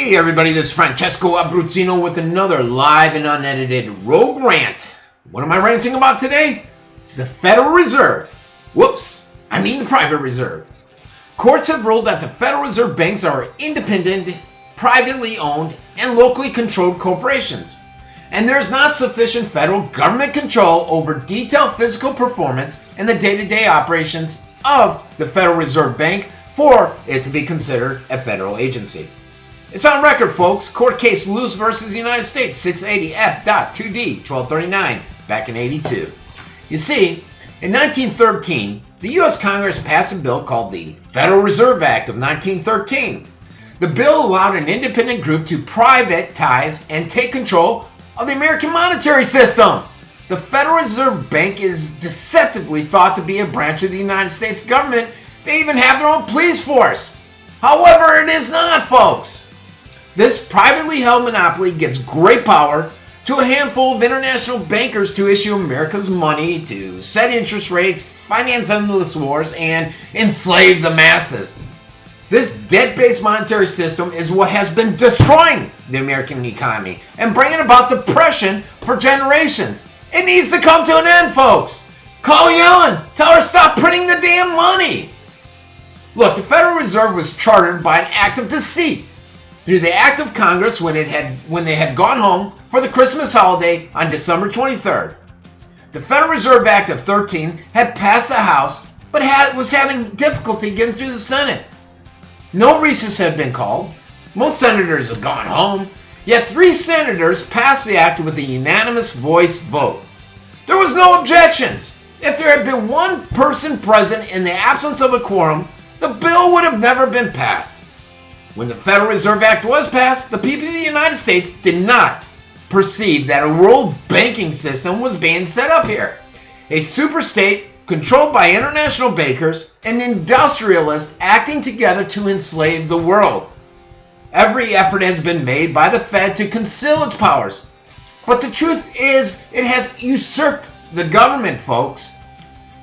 Hey everybody, this is Francesco Abbruzzino with another live and unedited Rogue Rant. What am I ranting about today? The Federal Reserve. Whoops, I mean the private reserve. Courts have ruled that the Federal Reserve banks are independent, privately owned, and locally controlled corporations. And there's not sufficient federal government control over detailed physical performance and the day-to-day operations of the Federal Reserve Bank for it to be considered a federal agency. It's on record, folks. Court case Luce versus United States, 680 F.2D, 1239, back in 82. You see, in 1913, the U.S. Congress passed a bill called the Federal Reserve Act of 1913. The bill allowed an independent group to privatize and take control of the American monetary system. The Federal Reserve Bank is deceptively thought to be a branch of the United States government. They even have their own police force. However, it is not, folks. This privately held monopoly gives great power to a handful of international bankers to issue America's money, to set interest rates, finance endless wars, and enslave the masses. This debt-based monetary system is what has been destroying the American economy and bringing about depression for generations. It needs to come to an end, folks. Call Yellen. Tell her stop printing the damn money. Look, the Federal Reserve was chartered by an act of deceit through the act of Congress when they had gone home for the Christmas holiday on December 23rd. The Federal Reserve Act of 13 had passed the House, but was having difficulty getting through the Senate. No recess had been called. Most senators had gone home, yet 3 senators passed the act with a unanimous voice vote. There was no objections. If there had been one person present in the absence of a quorum, the bill would have never been passed. When the Federal Reserve Act was passed, the people of the United States did not perceive that a world banking system was being set up here. A superstate controlled by international bankers and industrialists acting together to enslave the world. Every effort has been made by the Fed to conceal its powers. But the truth is, it has usurped the government, folks.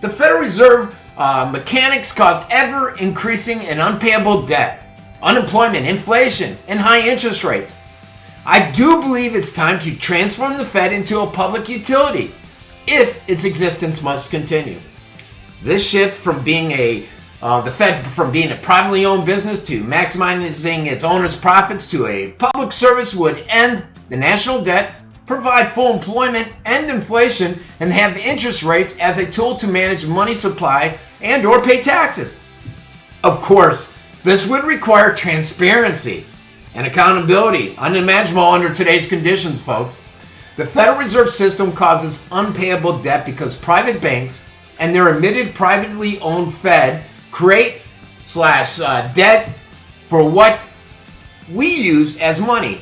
The Federal Reserve mechanics cause ever-increasing and unpayable debt, unemployment, inflation, and high interest rates. I do believe it's time to transform the Fed into a public utility if its existence must continue. This shift from being the Fed from being a privately owned business to maximizing its owners' profits to a public service would end the national debt, provide full employment, end inflation, and have interest rates as a tool to manage money supply and or pay taxes. Of course, this would require transparency and accountability, unimaginable under today's conditions, folks. The Federal Reserve System causes unpayable debt because private banks and their emitted privately owned Fed create debt for what we use as money.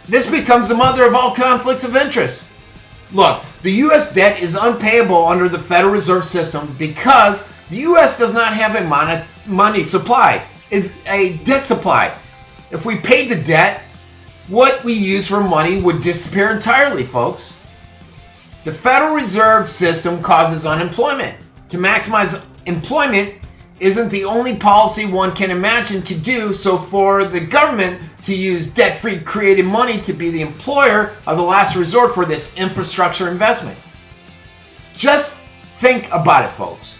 This becomes the mother of all conflicts of interest. Look, the U.S. debt is unpayable under the Federal Reserve System because the U.S. does not have a money supply. It's a debt supply. If we paid the debt, what we use for money would disappear entirely, folks. The Federal Reserve System causes unemployment. To maximize employment isn't the only policy one can imagine to do so for the government to use debt-free created money to be the employer of the last resort for this infrastructure investment. Just think about it, folks.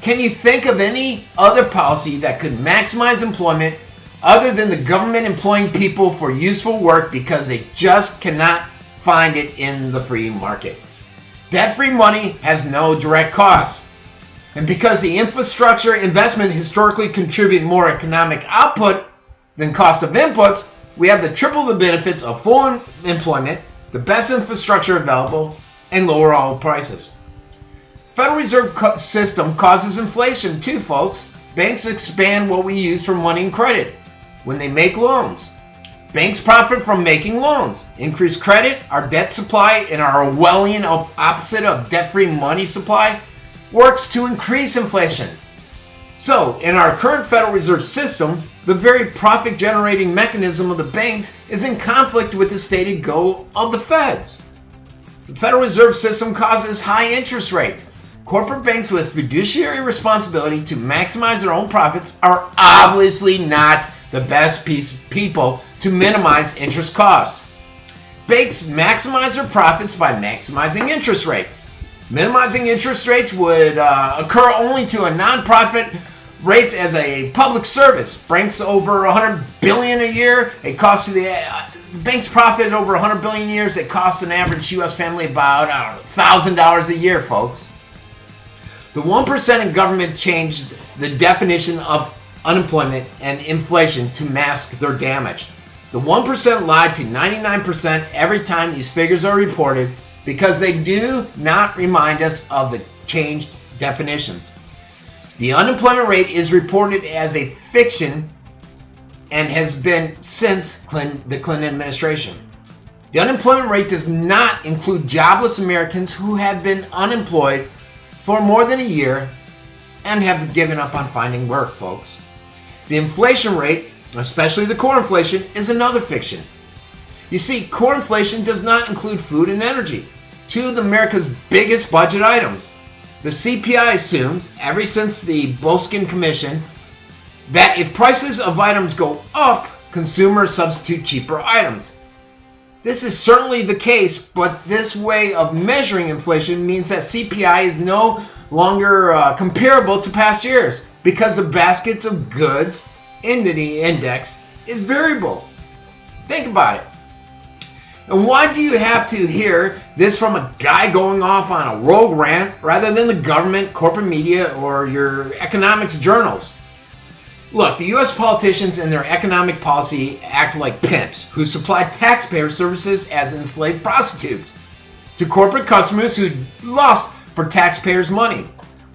Can you think of any other policy that could maximize employment other than the government employing people for useful work because they just cannot find it in the free market? Debt-free money has no direct costs. And because the infrastructure investment historically contributed more economic output than cost of inputs, we have triple the benefits of full employment, the best infrastructure available, and lower oil prices. Federal Reserve System causes inflation too, folks. Banks expand what we use for money and credit when they make loans. Banks profit from making loans. Increased credit, our debt supply, and our Orwellian opposite of debt-free money supply works to increase inflation. So, in our current Federal Reserve System, the very profit-generating mechanism of the banks is in conflict with the stated goal of the Feds. The Federal Reserve System causes high interest rates. Corporate banks with fiduciary responsibility to maximize their own profits are obviously not the best people to minimize interest costs. Banks maximize their profits by maximizing interest rates. Minimizing interest rates would occur only to a nonprofit rates as a public service. Banks over $100 billion a year. It costs the banks profit over $100 billion a year. It costs an average U.S. family about $1,000 a year, folks. The 1% in government changed the definition of unemployment and inflation to mask their damage. The 1% lied to 99% every time these figures are reported because they do not remind us of the changed definitions. The unemployment rate is reported as a fiction and has been since the Clinton administration. The unemployment rate does not include jobless Americans who have been unemployed for more than a year and have given up on finding work, folks. The inflation rate, especially the core inflation, is another fiction. You see, core inflation does not include food and energy, two of America's biggest budget items. The CPI assumes, ever since the Boskin Commission, that if prices of items go up, consumers substitute cheaper items. This is certainly the case, but this way of measuring inflation means that CPI is no longer comparable to past years because the baskets of goods in the index is variable. Think about it. And why do you have to hear this from a guy going off on a rogue rant rather than the government, corporate media, or your economics journals? Look, the U.S. politicians and their economic policy act like pimps who supply taxpayer services as enslaved prostitutes to corporate customers who lost for taxpayers' money.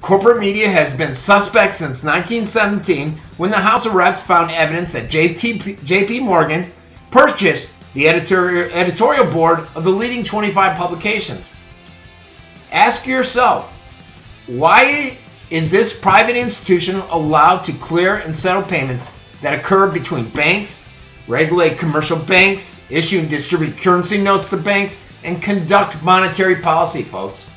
Corporate media has been suspect since 1917 when the House of Reps found evidence that J.P. Morgan purchased the editorial board of the leading 25 publications. Ask yourself, why is this private institution allowed to clear and settle payments that occur between banks, regulate commercial banks, issue and distribute currency notes to banks, and conduct monetary policy, folks?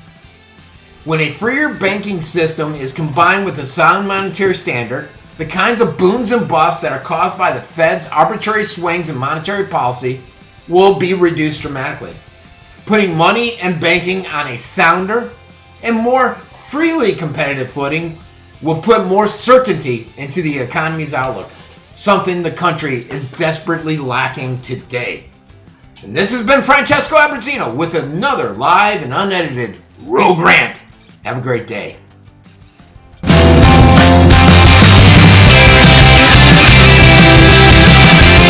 When a freer banking system is combined with a sound monetary standard, the kinds of booms and busts that are caused by the Fed's arbitrary swings in monetary policy will be reduced dramatically. Putting money and banking on a sounder and more freely competitive footing will put more certainty into the economy's outlook, something the country is desperately lacking today. And this has been Francesco Abbruzzino with another live and unedited Rogue Rant. Have a great day.